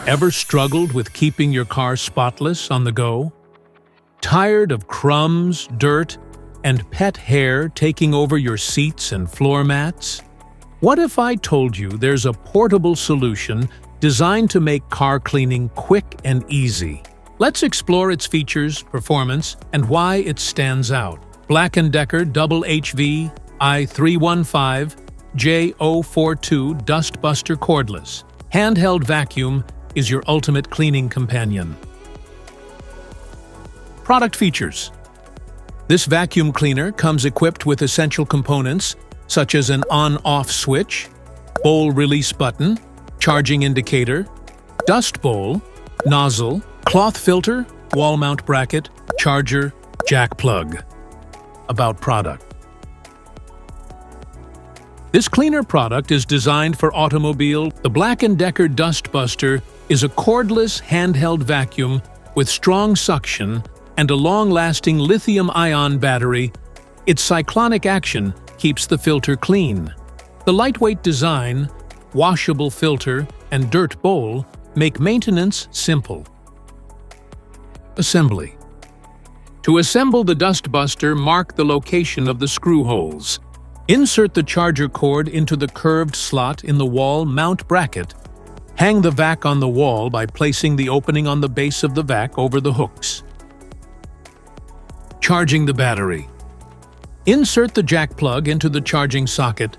Ever struggled with keeping your car spotless on the go? Tired of crumbs, dirt, and pet hair taking over your seats and floor mats? What if I told you there's a portable solution designed to make car cleaning quick and easy? Let's explore its features, performance, and why it stands out. Black & Decker HHVI315JO42 dustbuster Cordless handheld vacuum is your ultimate cleaning companion. Product features. This vacuum cleaner comes equipped with essential components such as an on-off switch, bowl release button, charging indicator, dust bowl, nozzle, cloth filter, wall mount bracket, charger, jack plug. About product. This cleaner product is designed for automobile. The Black & Decker dustbuster is a cordless handheld vacuum with strong suction and a long-lasting lithium-ion battery. Its cyclonic action keeps the filter clean. The lightweight design, washable filter, and dirt bowl make maintenance simple. Assembly. To assemble the dustbuster, mark the location of the screw holes. Insert the charger cord into the curved slot in the wall mount bracket. Hang the vac on the wall by placing the opening on the base of the vac over the hooks. Charging the battery. Insert the jack plug into the charging socket.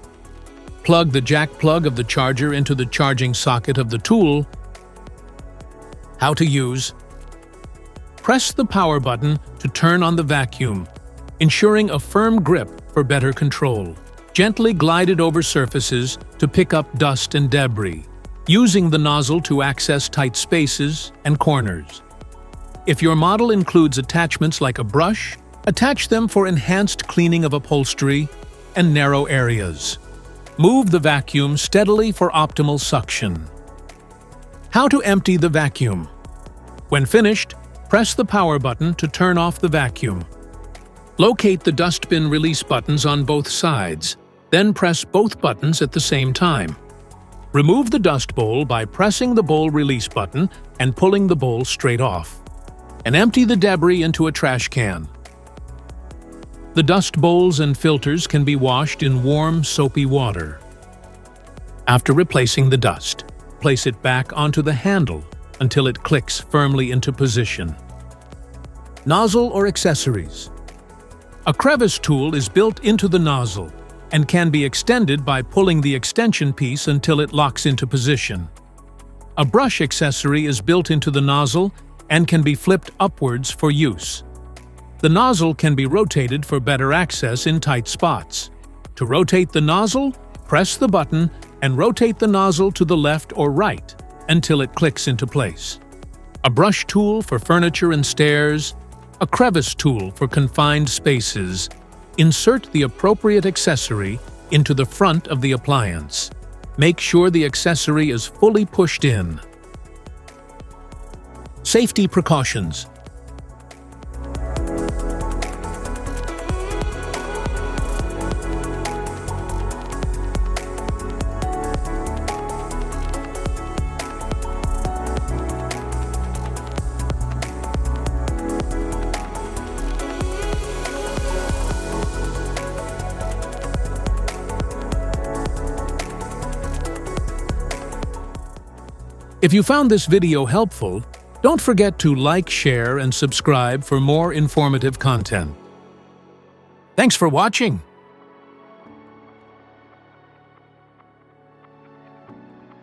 Plug the jack plug of the charger into the charging socket of the tool. How to use. Press the power button to turn on the vacuum, ensuring a firm grip for better control. Gently glide it over surfaces to pick up dust and debris, using the nozzle to access tight spaces and corners. If your model includes attachments like a brush, attach them for enhanced cleaning of upholstery and narrow areas. Move the vacuum steadily for optimal suction. How to empty the vacuum. When finished, press the power button to turn off the vacuum. Locate the dustbin release buttons on both sides, then press both buttons at the same time. Remove the dust bowl by pressing the bowl release button and pulling the bowl straight off. And empty the debris into a trash can. The dust bowls and filters can be washed in warm, soapy water. After replacing the dust, place it back onto the handle until it clicks firmly into position. Nozzle or accessories. A crevice tool is built into the nozzle and can be extended by pulling the extension piece until it locks into position. A brush accessory is built into the nozzle and can be flipped upwards for use. The nozzle can be rotated for better access in tight spots. To rotate the nozzle, press the button and rotate the nozzle to the left or right until it clicks into place. A brush tool for furniture and stairs, a crevice tool for confined spaces. Insert the appropriate accessory into the front of the appliance. Make sure the accessory is fully pushed in. Safety precautions. If you found this video helpful, don't forget to like, share, and subscribe for more informative content. Thanks for watching!